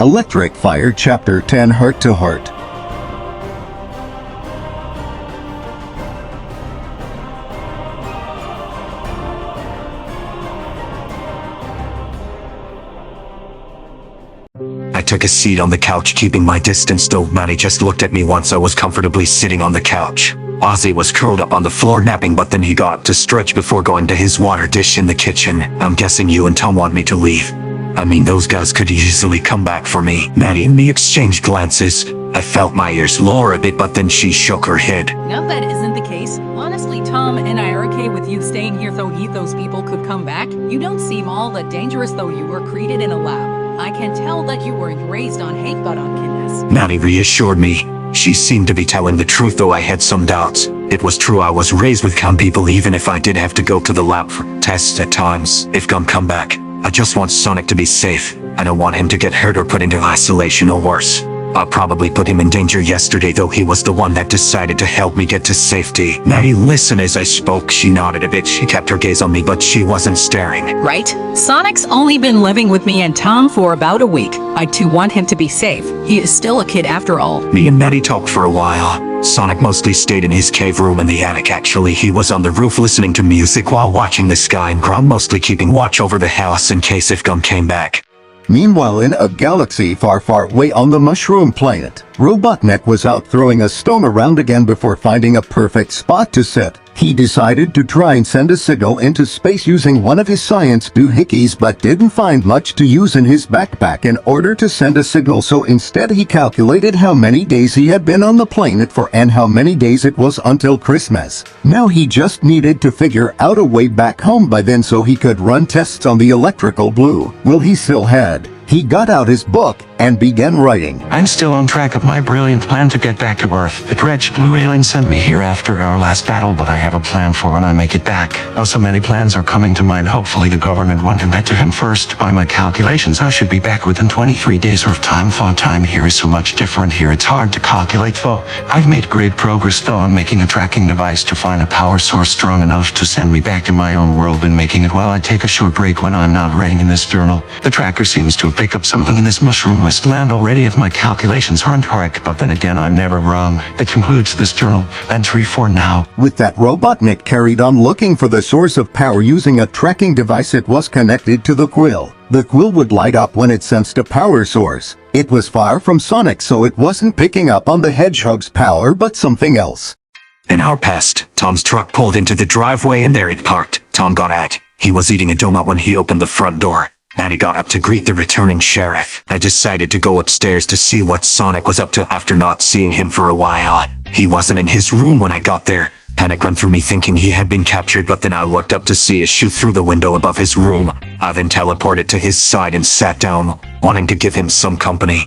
Electric Fire Chapter 10 Heart to Heart. I took a seat on the couch, keeping my distance, though Maddie just looked at me once I was comfortably sitting on the couch. Ozzy was curled up on the floor napping, but then he got to stretch before going to his water dish in the kitchen. I'm guessing you and Tom want me to leave. I mean, those guys could easily come back for me. Maddie and me exchanged glances. I felt my ears lower a bit, but then she shook her head. No, that isn't the case. Honestly, Tom and I are okay with you staying here, though those people could come back. You don't seem all that dangerous, though you were created in a lab. I can tell that you weren't raised on hate but on kindness. Maddie reassured me. She seemed to be telling the truth, though I had some doubts. It was true, I was raised with calm people, even if I did have to go to the lab for tests at times. If Gun come back, I just want Sonic to be safe. I don't want him to get hurt or put into isolation or worse. I probably put him in danger yesterday, though he was the one that decided to help me get to safety. Maddie listened as I spoke. She nodded a bit. She kept her gaze on me, but she wasn't staring. Right? Sonic's only been living with me and Tom for about a week. I too want him to be safe. He is still a kid after all. Me and Maddie talked for a while. Sonic mostly stayed in his cave room in the attic. Actually, he was on the roof listening to music while watching the sky and ground, mostly keeping watch over the house in case if Gun came back. Meanwhile, in a galaxy far, far away on the Mushroom Planet, Robotnik was out throwing a stone around again before finding a perfect spot to sit. He decided to try and send a signal into space using one of his science doohickeys, but didn't find much to use in his backpack in order to send a signal, so instead he calculated how many days he had been on the planet for and how many days it was until Christmas. Now he just needed to figure out a way back home by then so he could run tests on the electrical blue. Well, he still had. He got out his book and began writing. I'm still on track of my brilliant plan to get back to Earth. The dredged blue alien sent me here after our last battle, but I have a plan for when I make it back. Oh, so many plans are coming to mind. Hopefully the government won't get to him first. By my calculations, I should be back within 23 days of time. Thought time here is so much different here. It's hard to calculate, though. I've made great progress, though, on making a tracking device to find a power source strong enough to send me back to my own world. Been making it while I take a short break when I'm not writing in this journal. The tracker seems to pick up something in this mushroom wasteland already if my calculations aren't correct, but then again, I'm never wrong. That concludes this journal entry for now. With that, Robotnik carried on looking for the source of power using a tracking device. It was connected to the quill. The quill would light up when it sensed a power source. It was far from Sonic, so it wasn't picking up on the hedgehog's power, but something else. An hour passed. Tom's truck pulled into the driveway and there it parked. Tom got out. He was eating a donut when he opened the front door. Maddie got up to greet the returning sheriff. I decided to go upstairs to see what Sonic was up to after not seeing him for a while. He wasn't in his room when I got there. Panic ran through me thinking he had been captured, but then I looked up to see a shoe through the window above his room. I then teleported to his side and sat down, wanting to give him some company.